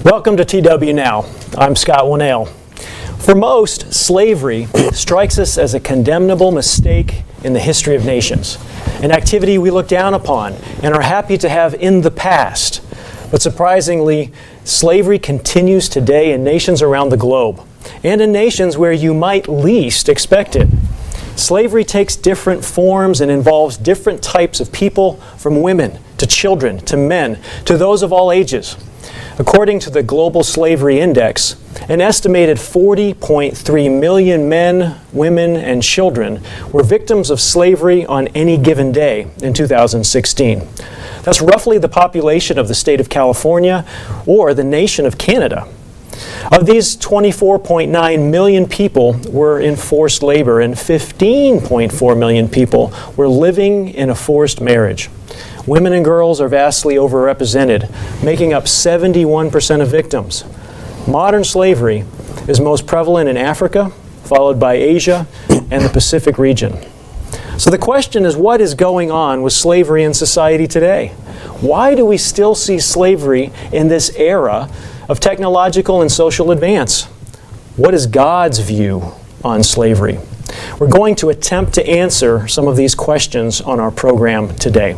Welcome to TWNow. I'm Scott Winnell. For most, slavery strikes us as a condemnable mistake in the history of nations, an activity we look down upon and are happy to have in the past. But surprisingly, slavery continues today in nations around the globe, and in nations where you might least expect it. Slavery takes different forms and involves different types of people, from women to children to men to those of all ages. According to the Global Slavery Index, an estimated 40.3 million men, women, and children were victims of slavery on any given day in 2016. That's roughly the population of the state of California or the nation of Canada. Of these, 24.9 million people were in forced labor, and 15.4 million people were living in a forced marriage. Women and girls are vastly overrepresented, making up 71% of victims. Modern slavery is most prevalent in Africa, followed by Asia and the Pacific region. So the question is, what is going on with slavery in society today? Why do we still see slavery in this era of technological and social advance? What is God's view on slavery? We're going to attempt to answer some of these questions on our program today.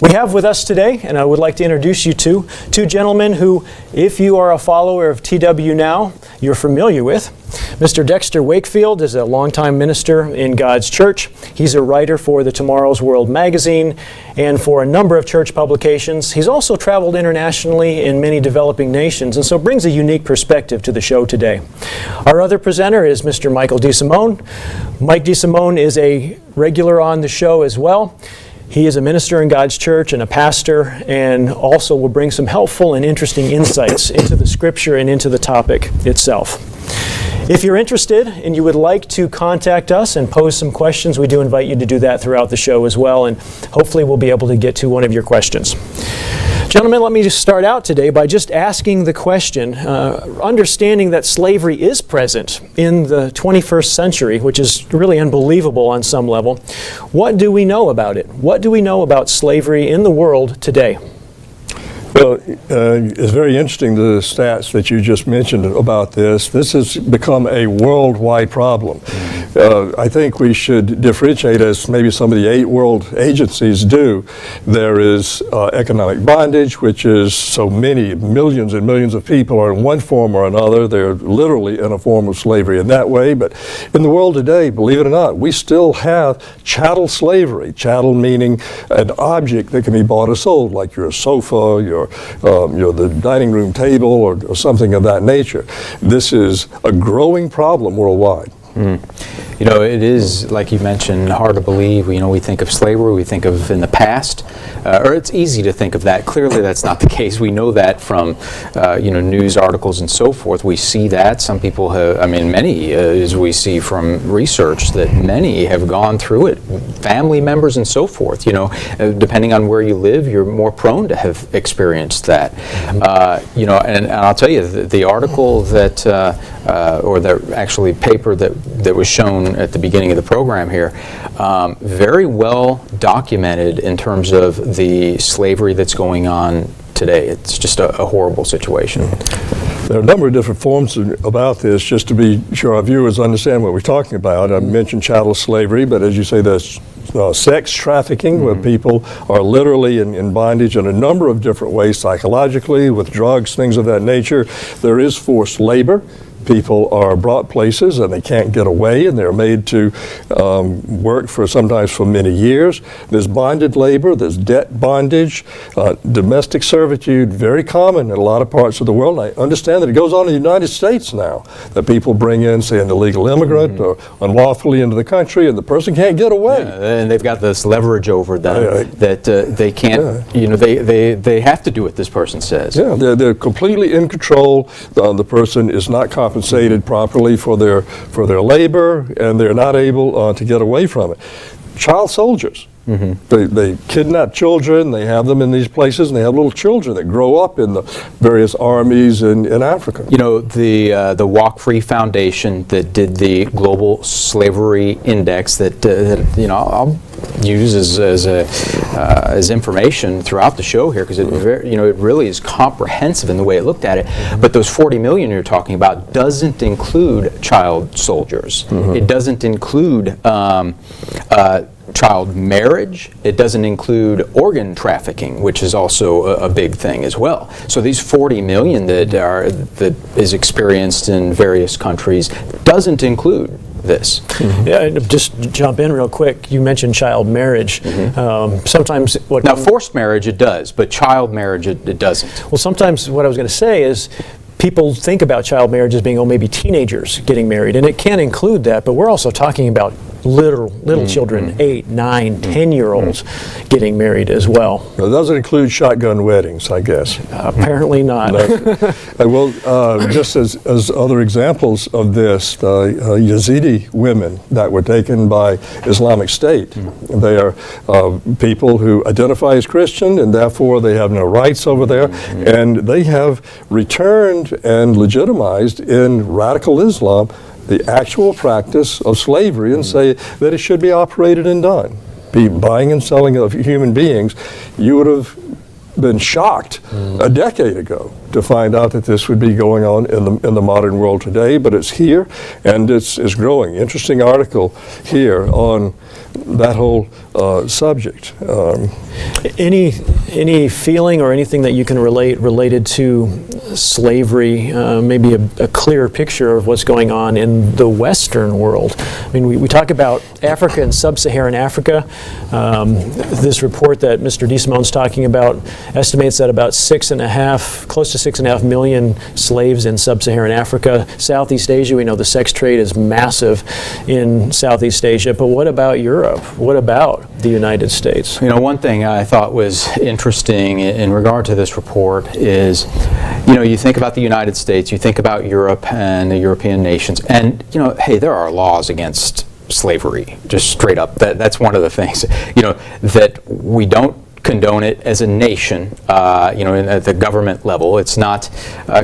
We have with us today, and I would like to introduce you to, two gentlemen who, if you are a follower of TWNow, you're familiar with. Mr. Dexter Wakefield is a longtime minister in God's church. He's a writer for the Tomorrow's World magazine and for a number of church publications. He's also traveled internationally in many developing nations, and so brings a unique perspective to the show today. Our other presenter is Mr. Michael DeSimone. Mike DeSimone is a regular on the show as well. He is a minister in God's church and a pastor, and also will bring some helpful and interesting insights into the scripture and into the topic itself. If you're interested and you would like to contact us and pose some questions, we do invite you to do that throughout the show as well, and hopefully we'll be able to get to one of your questions. Gentlemen, let me just start out today by just asking the question, understanding that slavery is present in the 21st century, which is really unbelievable on some level. What do we know about it? What do we know about slavery in the world today? Well, it's very interesting, the stats that you just mentioned about this. This has become a worldwide problem. I think we should differentiate, as maybe some of the 8 world agencies do. There is economic bondage, which is so many, millions and millions of people are in one form or another. They're literally in a form of slavery in that way. But in the world today, believe it or not, we still have chattel slavery. Chattel meaning an object that can be bought or sold, like your sofa, your the dining room table, or something of that nature. This is a growing problem worldwide. You know, it is, like you mentioned, hard to believe. You know, we think of slavery, we think of in the past, or it's easy to think of that. Clearly, that's not the case. We know that from, news articles and so forth. We see that. Some people have, many, as we see from research, that many have gone through it, family members and so forth. You know, depending on where you live, you're more prone to have experienced that. And I'll tell you, the article that, or the actually paper that was shown at the beginning of the program here, very well documented in terms of the slavery that's going on today. It's just a horrible situation. There are a number of different forms about this, just to be sure our viewers understand what we're talking about. I mentioned chattel slavery, but as you say, there's sex trafficking, where people are literally in bondage in a number of different ways, psychologically, with drugs, things of that nature. There is forced labor. People are brought places and they can't get away, and they're made to work sometimes for many years. There's bonded labor, there's debt bondage, domestic servitude, very common in a lot of parts of the world. And I understand that it goes on in the United States now, that people bring in, say, an illegal immigrant or unlawfully into the country, and the person can't get away. Yeah, and they've got this leverage over them that they can't, they have to do what this person says. Yeah, they're completely in control. The person is not compensated properly for their labor, and they're not able to get away from it. Child soldiers. They kidnap children, they have them in these places, and they have little children that grow up in the various armies in Africa. You know, the Walk Free Foundation that did the Global Slavery Index that you know, I'll use as information throughout the show here, because it really is comprehensive in the way it looked at it. But those 40 million you're talking about doesn't include child soldiers. It doesn't include child marriage. It doesn't include organ trafficking, which is also a big thing as well. So these 40 million that is experienced in various countries doesn't include this. Yeah, just jump in real quick. You mentioned child marriage. Sometimes now forced marriage it does, but child marriage it doesn't. Well, sometimes what I was going to say is people think about child marriage as being, maybe teenagers getting married, and it can include that, but we're also talking about little children, 8, 9, 10-year-olds getting married as well. Well, it doesn't include shotgun weddings, I guess. Apparently not. Well, just as other examples of this, Yazidi women that were taken by Islamic State. They are people who identify as Christian, and therefore they have no rights over there, and they have returned and legitimized in radical Islam the actual practice of slavery and say that it should be operated and done. Be buying and selling of human beings. You would have been shocked a decade ago to find out that this would be going on in the modern world today, but it's here and it's growing. Interesting article here on that whole subject. Any feeling or anything that you can related to slavery, maybe a clearer picture of what's going on in the Western world? I mean, we talk about Africa and sub-Saharan Africa. This report that Mr. DeSimone's talking about estimates that about close to 6.5 million slaves in sub-Saharan Africa. Southeast Asia, we know the sex trade is massive in Southeast Asia, but what about Europe? What about the United States? You know, one thing I thought was interesting in regard to this report is, you know, you think about the United States, you think about Europe and the European nations, and, you know, hey, there are laws against slavery, just straight up. That's one of the things, you know, that we don't condone it as a nation, you know, at the government level. It's not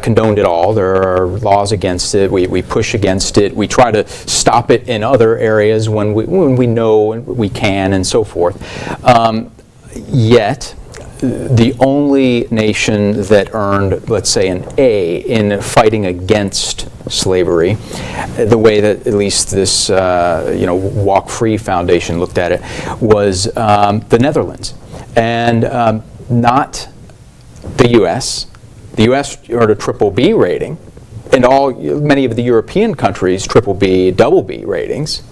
condoned at all. There are laws against it. We push against it. We try to stop it in other areas when we know we can, and so forth. Yet, the only nation that earned, let's say, an A in fighting against slavery, the way that at least this you know, Walk Free Foundation looked at it, was the Netherlands. And not the U.S. The U.S. earned a triple B rating, and many of the European countries triple B, double B ratings.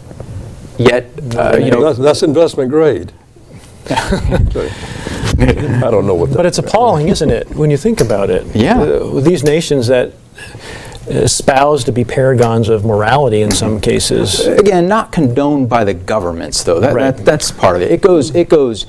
Yet, you know, that's investment grade. I don't know what that. But it's appalling, isn't it, when you think about it? Yeah. These nations that espouse to be paragons of morality in some cases. Again, not condoned by the governments, though. That's part of it. It goes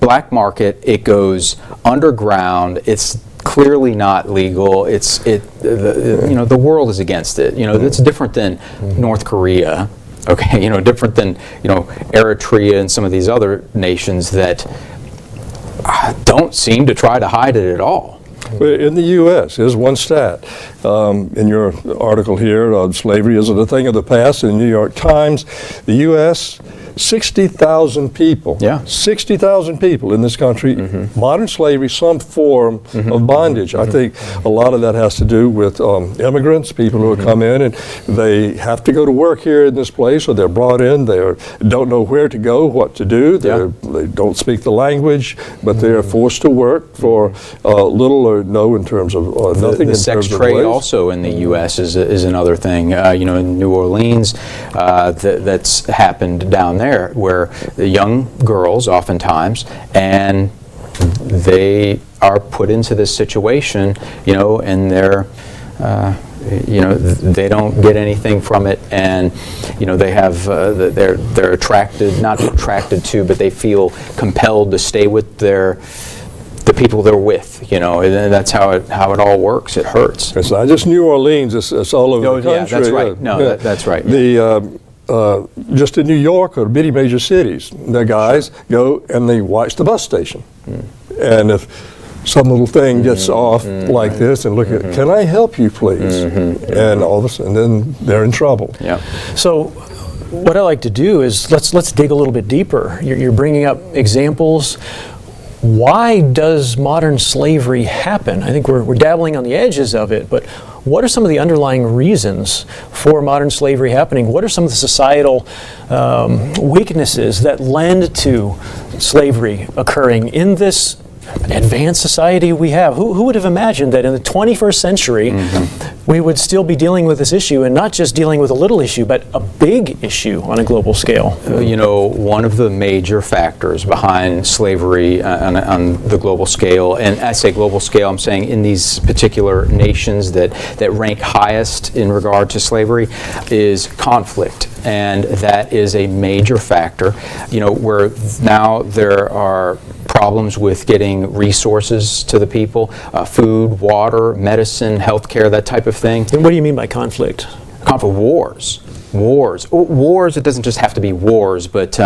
black market. It goes underground. It's clearly not legal. You know, the world is against it. You know, it's different than North Korea. Okay, you know, different than, you know, Eritrea and some of these other nations that don't seem to try to hide it at all. In the U.S., here's one stat. In your article here, slavery isn't a thing of the past, in the New York Times, the U.S., 60,000 people, 60,000 people in this country, modern slavery, some form of bondage. I think a lot of that has to do with immigrants, people who come in and they have to go to work here in this place, or they're brought in, they don't know where to go, what to do, they don't speak the language, but they are forced to work for little or no in terms of nothing. The sex trade also in the U.S. is another thing. You know, in New Orleans, that's happened down there, where the young girls oftentimes, and they are put into this situation, you know, and they're you know, they don't get anything from it, and, you know, they have they're attracted, not attracted to, but they feel compelled to stay with the people they're with, you know, and that's how it all works. It hurts. It's not just New Orleans, it's all over the country. Yeah, that's right. No, that's right. just in New York or many major cities, the guys go and they watch the bus station. And if some little thing gets off like this and look at, can I help you please? And all of a sudden, then they're in trouble. Yeah. So what I like to do is let's dig a little bit deeper. You're bringing up examples. Why does modern slavery happen? I think we're dabbling on the edges of it, but what are some of the underlying reasons for modern slavery happening? What are some of the societal weaknesses that lend to slavery occurring in this advanced society we have? Who would have imagined that in the 21st century we would still be dealing with this issue, and not just dealing with a little issue, but a big issue on a global scale? You know, one of the major factors behind slavery on the global scale, and I say global scale, I'm saying in these particular nations that rank highest in regard to slavery, is conflict. And that is a major factor, you know, where now there are problems with getting resources to the people, food, water, medicine, healthcare, that type of thing. And what do you mean by conflict? Conflict, wars. Wars, it doesn't just have to be wars, but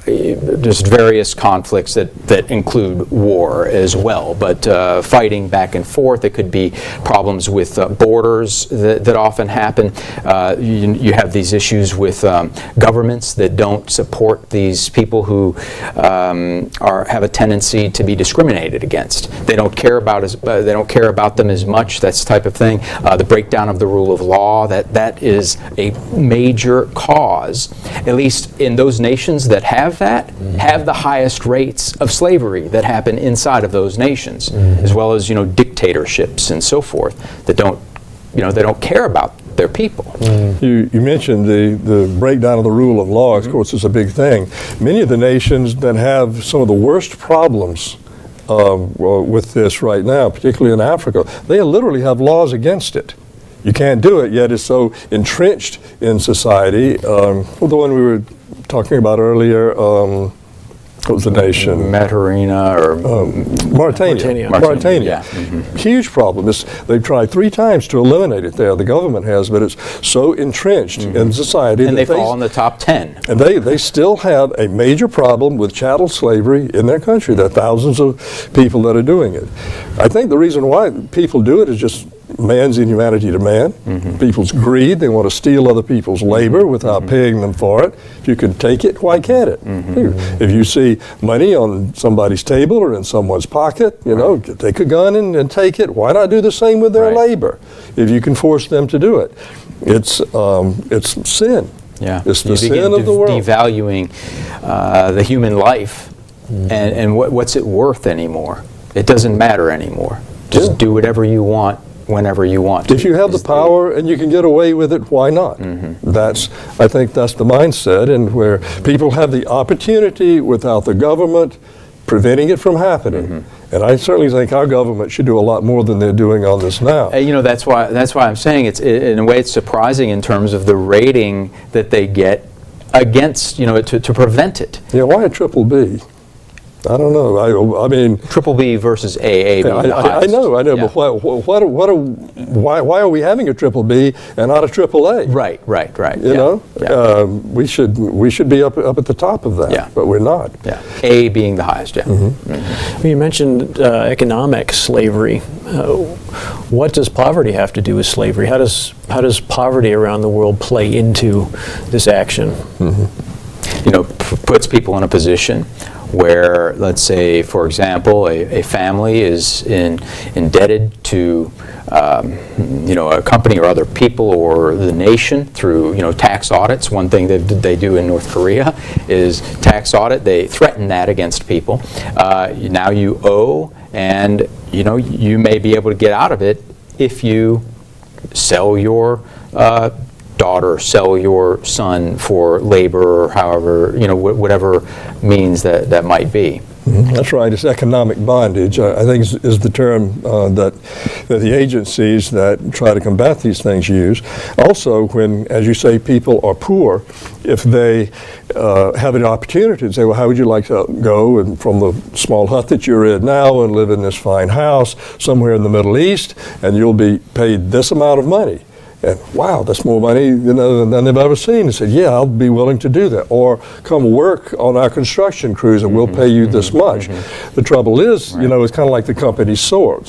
just various conflicts that include war as well, but fighting back and forth. It could be problems with borders that often happen. You have these issues with governments that don't support these people who have a tendency to be discriminated against. They don't care about them as much. That's the type of thing. The breakdown of the rule of law. That is a major cause, at least in those nations that have the highest rates of slavery that happen inside of those nations, as well as, you know, dictatorships and so forth that don't care about their people. You mentioned the breakdown of the rule of law. Of course, is a big thing. Many of the nations that have some of the worst problems with this right now, particularly in Africa, they literally have laws against it. You can't do it, yet it's so entrenched in society. The one we were talking about earlier, what was the nation? Matarina or Mauritania. Yeah. Huge problem. They've tried 3 times to eliminate it there. The government has, but it's so entrenched in society. And they fall in the top 10. And they still have a major problem with chattel slavery in their country. There are thousands of people that are doing it. I think the reason why people do it is just man's inhumanity to man, people's greed. They want to steal other people's labor without paying them for it. If you can take it, why can't it? If you see money on somebody's table or in someone's pocket, you know, take a gun and take it. Why not do the same with their labor if you can force them to do it? It's sin. Yeah. It's the sin of the world. Devaluing the human life, and what's it worth anymore? It doesn't matter anymore. Just do whatever you want, whenever you want to. If you have the power and you can get away with it, why not? I think that's the mindset, and where people have the opportunity without the government preventing it from happening. And I certainly think our government should do a lot more than they're doing on this now. You know, that's why I'm saying in a way it's surprising in terms of the rating that they get against, you know, to prevent it. Yeah, why a triple B? I don't know. I mean, triple B versus AA. I know. Yeah. But why are we having a triple B and not a triple A? Right. You know, we should be up at the top of that, but we're not. Yeah, A being the highest. Yeah. Well, you mentioned economic slavery. What does poverty have to do with slavery? How does poverty around the world play into this action? You know, puts people in a position where, let's say, for example, a family is indebted to you know, a company or other people or the nation through, you know, tax audits. One thing that they do in North Korea is tax audit. They threaten that against people. Now you owe, and you know, you may be able to get out of it if you sell your daughter, sell your son for labor, or however, you know, whatever means that might be. That's right. It's economic bondage, I think is the term that the agencies that try to combat these things use. Also, when, as you say, people are poor, if they have an opportunity to say, well, how would you like to go and from the small hut that you're in now and live in this fine house somewhere in the Middle East, and you'll be paid this amount of money. And wow, that's more money than they've ever seen. They said, yeah, I'll be willing to do that. Or come work on our construction crews and we'll pay you this much. The trouble is, it's kind of like the company store.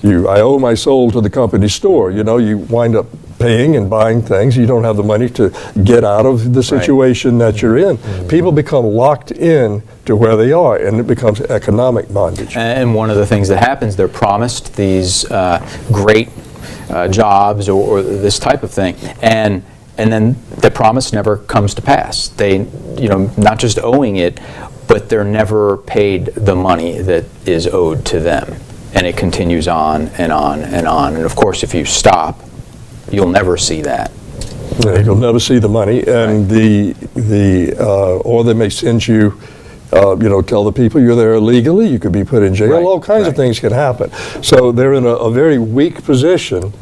I owe my soul to the company store. You wind up paying and buying things. You don't have the money to get out of the situation that you're in. People become locked in to where they are, and it becomes economic bondage. And one of the things that happens, they're promised these great jobs or this type of thing, and then the promise never comes to pass. They, not just owing it, but they're never paid the money that is owed to them, and it continues on and on and on. And of course, if you stop, you'll never see that. Yeah, you'll never see the money, and or they may send you. Tell the people you're there illegally, you could be put in jail, all kinds of things can happen. So they're in a very weak position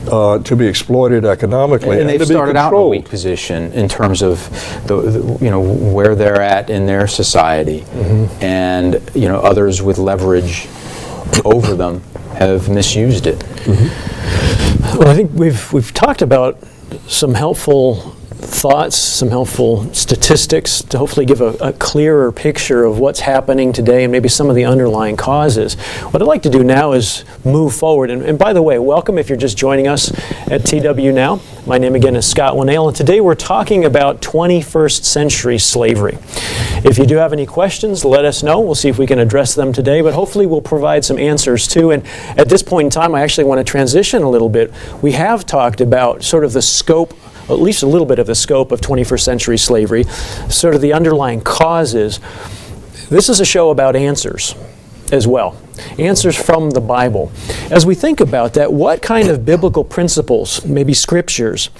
to be exploited economically. And they've started out in a weak position in terms of where they're at in their society. And others with leverage over them have misused it. Well, I think we've talked about some helpful thoughts, some helpful statistics to hopefully give a clearer picture of what's happening today and maybe some of the underlying causes. What I'd like to do now is move forward. And by the way, welcome if you're just joining us at TWNow. My name again is Scott Winnale, and today we're talking about 21st century slavery. If you do have any questions, let us know. We'll see if we can address them today, but hopefully we'll provide some answers too. And at this point in time, I actually want to transition a little bit. We have talked about sort of the scope, at least a little bit of the scope of 21st century slavery, sort of the underlying causes. This is a show about answers as well. Answers from the Bible. As we think about that, what kind of biblical principles, maybe scriptures,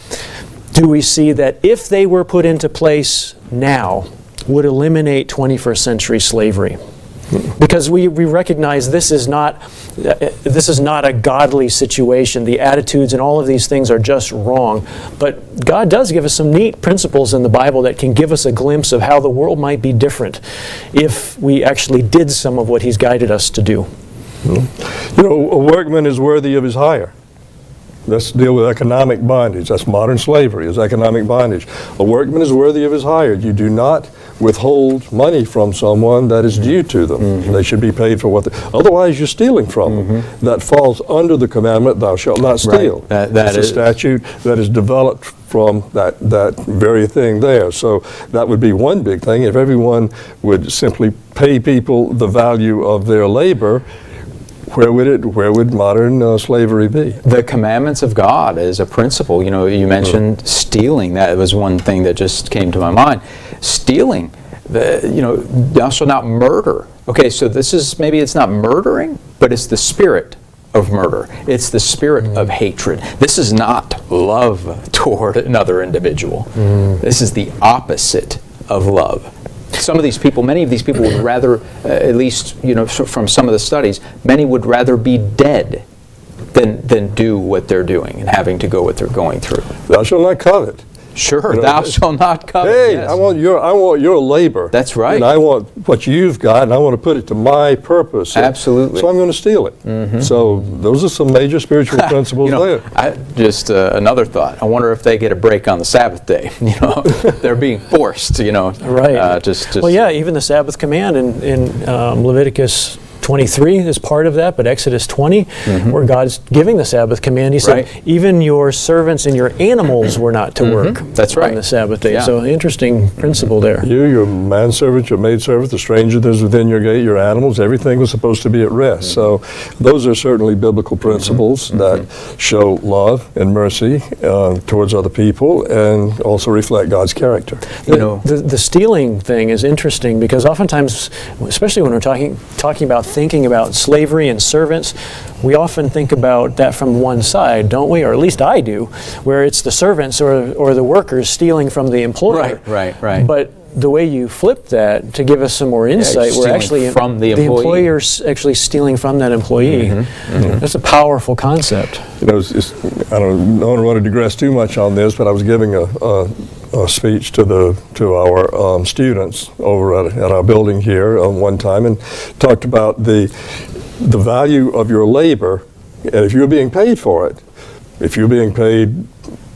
do we see that if they were put into place now would eliminate 21st century slavery? Because we recognize this is not a godly situation. The attitudes and all of these things are just wrong. But God does give us some neat principles in the Bible that can give us a glimpse of how the world might be different if we actually did some of what He's guided us to do. A workman is worthy of his hire. Let's deal with economic bondage. That's modern slavery, is economic bondage. A workman is worthy of his hire. You do not withhold money from someone that is due to them. They should be paid for what otherwise you're stealing from them. That falls under the commandment, thou shalt not steal. That's a statute that is developed from that very thing there. So that would be one big thing. If everyone would simply pay people the value of their labor, where would modern slavery be? The commandments of God is a principle. You mentioned stealing. That was one thing that just came to my mind. Stealing, thou shalt not murder. Okay, so this is, maybe it's not murdering, but it's the spirit of murder. It's the spirit of hatred. This is not love toward another individual. This is the opposite of love. Some of these people, many of these people would rather, at least from some of the studies, many would rather be dead than do what they're doing and having to go what they're going through. Thou shalt not covet. Sure, thou shalt not covet. Hey, yes. I want your labor. That's right. And I want what you've got, and I want to put it to my purpose. Absolutely. So I'm going to steal it. So those are some major spiritual principles there. Just another thought. I wonder if they get a break on the Sabbath day. They're being forced. Right. Well, yeah. Even the Sabbath command in Leviticus 23 is part of that, but Exodus 20, where God's giving the Sabbath command, He said, even your servants and your animals were not to work That's right. on the Sabbath day. Yeah. So interesting principle there. You, your manservant, your maidservant, the stranger that is within your gate, your animals, everything was supposed to be at rest. So those are certainly biblical principles that show love and mercy towards other people and also reflect God's character. The stealing thing is interesting because oftentimes, especially when we're talking about thinking about slavery and servants, we often think about that from one side, don't we? Or at least I do, where it's the servants or the workers stealing from the employer. Right. But the way you flip that to give us some more insight, we're actually from the employer's actually stealing from that employee. That's a powerful concept. I don't want to digress too much on this, but I was giving a speech to our students over at our building here one time, and talked about the value of your labor, and if you're being paid for it, if you're being paid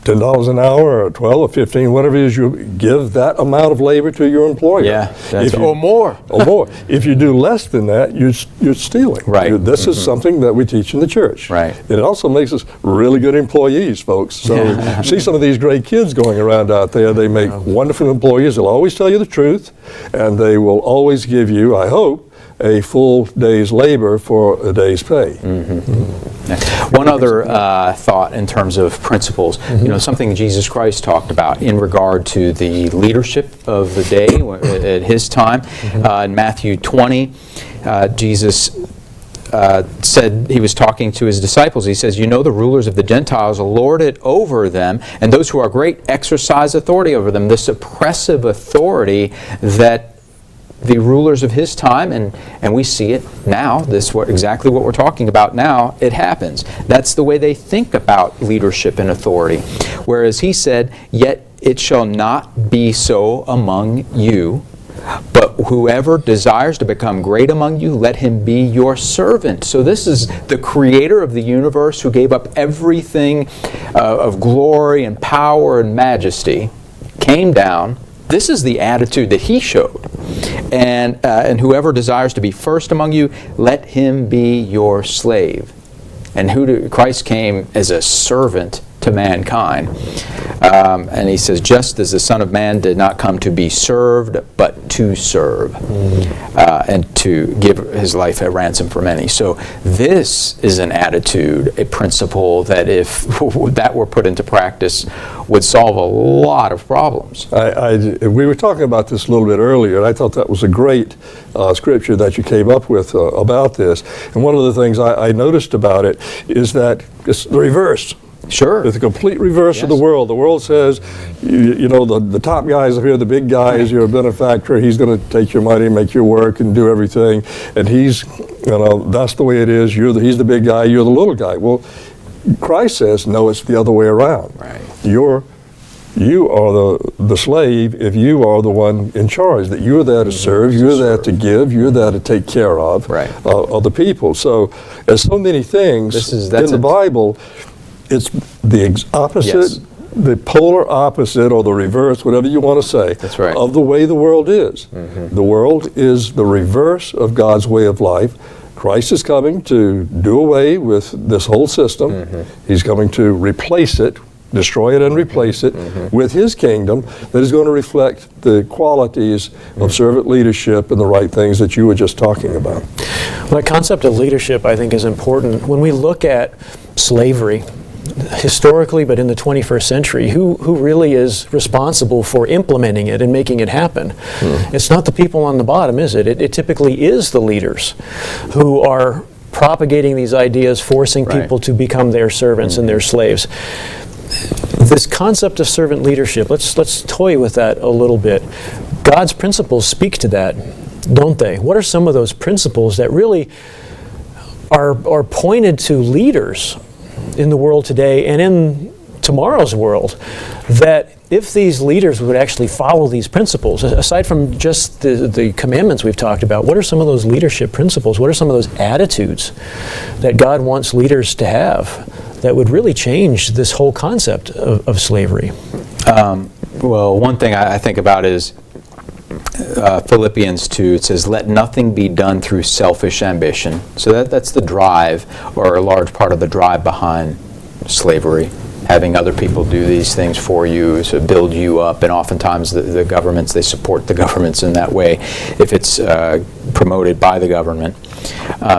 $10 an hour or 12 or 15, whatever it is, you give that amount of labor to your employer. Yeah, or more. Or more. If you do less than that, you're stealing. Right. This is something that we teach in the church. Right. And it also makes us really good employees, folks. So see some of these great kids going around out there. They make wonderful employees. They'll always tell you the truth, and they will always give you, I hope, a full day's labor for a day's pay. One other thought in terms of principles, something Jesus Christ talked about in regard to the leadership of the day at his time. In Matthew 20, Jesus said, he was talking to his disciples, he says, "You know the rulers of the Gentiles lord it over them, and those who are great exercise authority over them." This oppressive authority that the rulers of his time, and we see it now, exactly what we're talking about now, it happens. That's the way they think about leadership and authority. Whereas he said, "Yet it shall not be so among you, but whoever desires to become great among you, let him be your servant." So this is the creator of the universe who gave up everything of glory and power and majesty, came down. This is the attitude that he showed. And whoever desires to be first among you, let him be your slave. And Christ came as a servant to mankind. And he says, just as the Son of Man did not come to be served, but to serve, and to give his life a ransom for many. So this is an attitude, a principle that if that were put into practice would solve a lot of problems. We were talking about this a little bit earlier, and I thought that was a great scripture that you came up with about this. And one of the things I noticed about it is that it's the reverse. Sure. It's the complete reverse of the world. The world says, the top guys are here, the big guys, you're a benefactor, he's going to take your money, make your work, and do everything. And that's the way it is. He's the big guy, you're the little guy. Well, Christ says, no, it's the other way around. Right. You are the slave if you are the one in charge, that you're there to serve, you're there to give, you're there to take care of the people. So there's so many things in the Bible. It's the opposite, the polar opposite, or the reverse, whatever you want to say, of the way the world is. The world is the reverse of God's way of life. Christ is coming to do away with this whole system. He's coming to replace it, destroy it and replace it with his kingdom that is going to reflect the qualities of servant leadership and the right things that you were just talking about. Well, that concept of leadership, I think, is important. When we look at slavery, historically, but in the 21st century, who really is responsible for implementing it and making it happen? It's not the people on the bottom, is it? It typically is the leaders who are propagating these ideas, forcing people to become their servants and their slaves. This concept of servant leadership, let's toy with that a little bit. God's principles speak to that, don't they? What are some of those principles that really are pointed to leaders in the world today and in tomorrow's world, that if these leaders would actually follow these principles, aside from just the commandments we've talked about, what are some of those leadership principles? What are some of those attitudes that God wants leaders to have that would really change this whole concept of slavery? Well, one thing I think about is Philippians 2, it says, "Let nothing be done through selfish ambition." So that's the drive, or a large part of the drive behind slavery. Having other people do these things for you to build you up, and oftentimes the governments, they support the governments in that way if it's promoted by the government.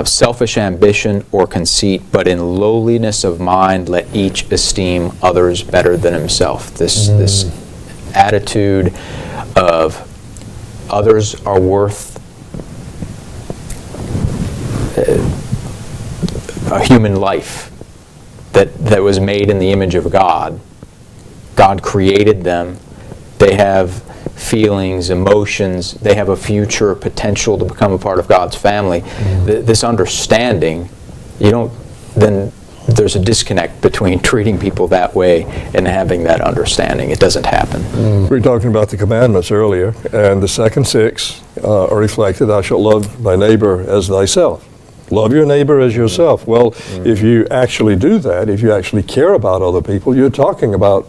Selfish ambition or conceit, but in lowliness of mind let each esteem others better than himself. This attitude of others are worth a human life that was made in the image of God. God created them. They have feelings, emotions. They have a future potential to become a part of God's family. This understanding, then there's a disconnect between treating people that way and having that understanding. It doesn't happen. We were talking about the commandments earlier, and the second 6 are reflected, "Thou shalt love thy neighbor as thyself." Love your neighbor as yourself. Well, if you actually do that, if you actually care about other people, you're talking about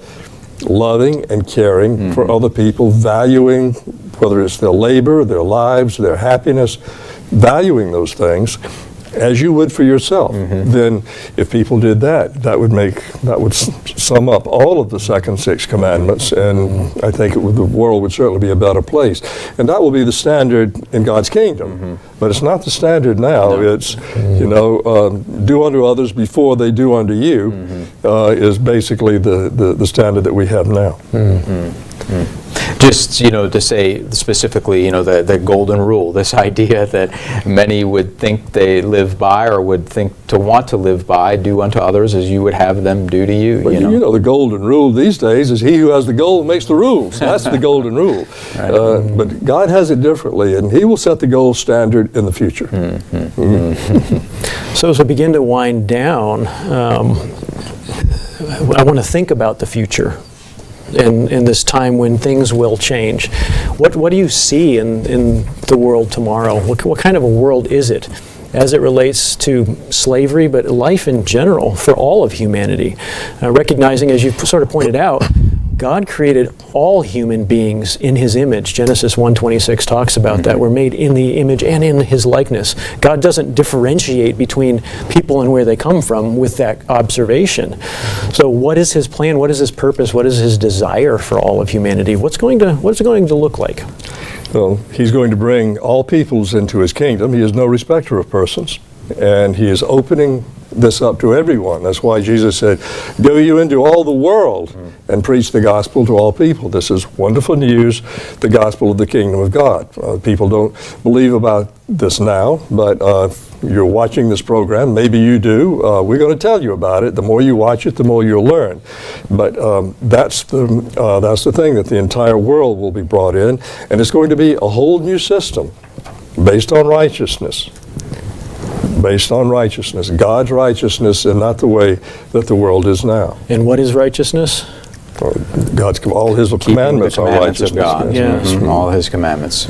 loving and caring for other people, valuing, whether it's their labor, their lives, their happiness, valuing those things as you would for yourself. Then if people did that, that would sum up all of the second 6 commandments, and I think the world would certainly be a better place. And that will be the standard in God's kingdom. But it's not the standard now. No. It's, do unto others before they do unto you, is basically the standard that we have now. Just, to say specifically, the golden rule, this idea that many would think they live by or would think to want to live by, do unto others as you would have them do to you. Well, the golden rule these days is he who has the gold makes the rules. That's the golden rule. Right. But God has it differently, and he will set the gold standard in the future. So as we begin to wind down, I want to think about the future. In this time when things will change. What do you see in the world tomorrow? What kind of a world is it as it relates to slavery, but life in general for all of humanity? Recognizing, as you've sort of pointed out, God created all human beings in his image. Genesis 1:26 talks about that. We're made in the image and in his likeness. God doesn't differentiate between people and where they come from with that observation. So what is his plan? What is his purpose? What is his desire for all of humanity? What's it going to look like? Well, he's going to bring all peoples into his kingdom. He is no respecter of persons, and he is opening this up to everyone. That's why Jesus said, go you into all the world and preach the gospel to all people. This is wonderful news, the gospel of the kingdom of God. People don't believe about this now, but you're watching this program, maybe you do. We're going to tell you about it. The more you watch it, the more you'll learn. But that's the thing, that the entire world will be brought in, and it's going to be a whole new system based on righteousness. Based on righteousness, God's righteousness, and not the way that the world is now. And what is righteousness? All his commandments are righteousness. Of God. Yes. All his commandments.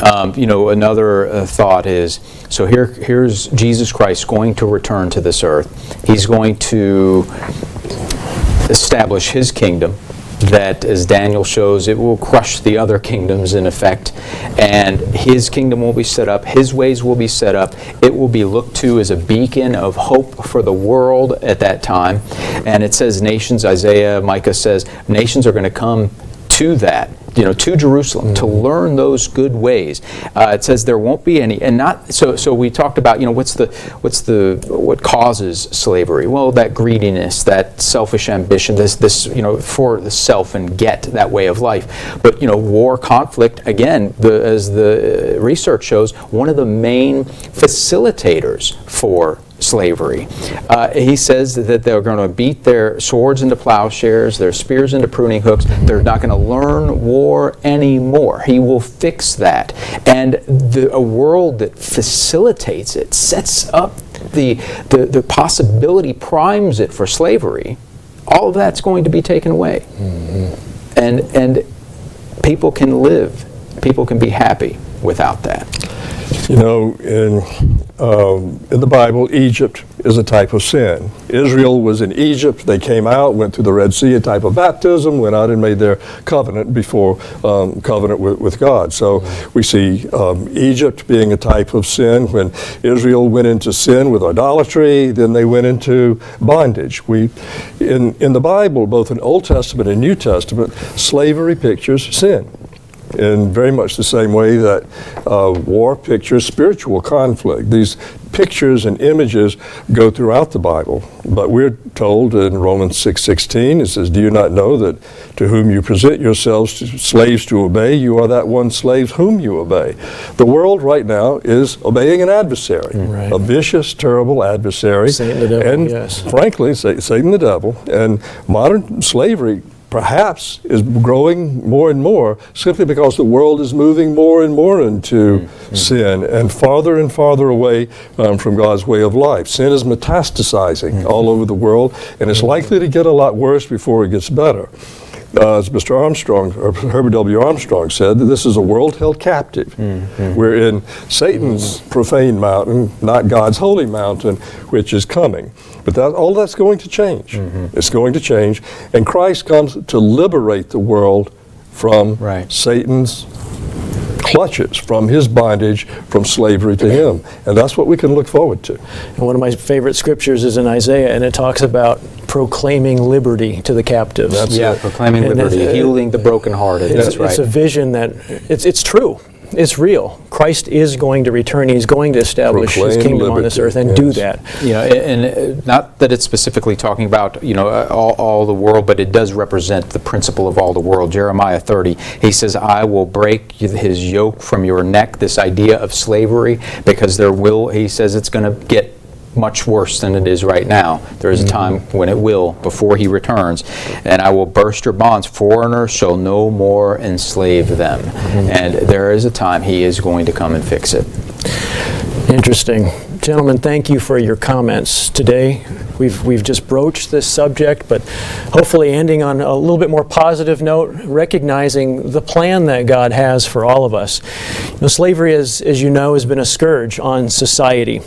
Another thought is, so here's Jesus Christ going to return to this earth. He's going to establish his kingdom, that, as Daniel shows, it will crush the other kingdoms in effect, and his kingdom will be set up, his ways will be set up, it will be looked to as a beacon of hope for the world at that time. And it says nations, Micah says, nations are going to come to that, to Jerusalem, to learn those good ways. It says there won't be any, and not so. We talked about, what causes slavery? Well, that greediness, that selfish ambition, this for the self and get that way of life. But war, conflict, again, as the research shows, one of the main facilitators for slavery. He says that they're going to beat their swords into plowshares, their spears into pruning hooks. They're not going to learn war anymore. He will fix that. And a world that facilitates it, sets up the possibility, primes it for slavery, all of that's going to be taken away. And people can live, people can be happy without that. In the Bible, Egypt is a type of sin. Israel was in Egypt. They came out, went through the Red Sea, a type of baptism, went out and made their covenant before covenant with God. So we see Egypt being a type of sin. When Israel went into sin with idolatry, then they went into bondage. In the Bible, both in Old Testament and New Testament, slavery pictures sin, in very much the same way that war pictures spiritual conflict. These pictures and images go throughout the Bible. But we're told in Romans 6:16, it says, do you not know that to whom you present yourselves to slaves to obey, you are that one slave whom you obey? The world right now is obeying an adversary, a vicious, terrible adversary. Satan the devil, and yes. Frankly, Satan the devil. And modern slavery perhaps is growing more and more simply because the world is moving more and more into sin and farther away from God's way of life. Sin is metastasizing all over the world, and it's likely to get a lot worse before it gets better. as Mr. Armstrong, or Herbert W. Armstrong said, that this is a world held captive. We're in Satan's profane mountain, not God's holy mountain, which is coming. But all that's going to change. It's going to change. And Christ comes to liberate the world from Satan's clutches, from his bondage, from slavery to him. And that's what we can look forward to. And one of my favorite scriptures is in Isaiah, and it talks about proclaiming liberty to the captives. Proclaiming liberty, healing the brokenhearted. That's right. It's a vision that, it's true. It's real. Christ is going to return. He's going to establish his kingdom on this earth and do that. And not that it's specifically talking about, all the world, but it does represent the principle of all the world. Jeremiah 30, he says, I will break his yoke from your neck, this idea of slavery, because he says it's going to get much worse than it is right now. There is a time when it will, before he returns. And I will burst your bonds. Foreigners shall no more enslave them. And there is a time he is going to come and fix it. Interesting. Gentlemen, thank you for your comments today. We've just broached this subject, but hopefully ending on a little bit more positive note, recognizing the plan that God has for all of us. Slavery, as you know, has been a scourge on society,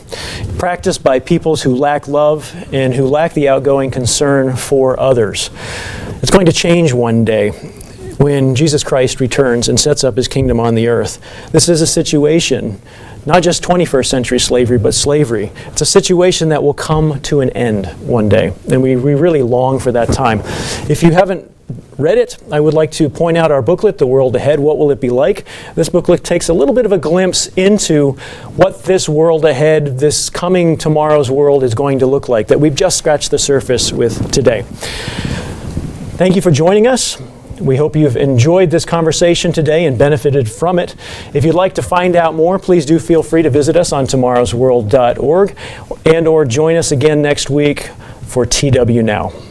practiced by peoples who lack love and who lack the outgoing concern for others. It's going to change one day when Jesus Christ returns and sets up his kingdom on the earth. This is a situation, not just 21st century slavery, but slavery. It's a situation that will come to an end one day, and we really long for that time. If you haven't read it, I would like to point out our booklet, The World Ahead, What Will It Be Like? This booklet takes a little bit of a glimpse into what this world ahead, this coming tomorrow's world is going to look like, that we've just scratched the surface with today. Thank you for joining us. We hope you've enjoyed this conversation today and benefited from it. If you'd like to find out more, please do feel free to visit us on tomorrowsworld.org and or join us again next week for TWNow.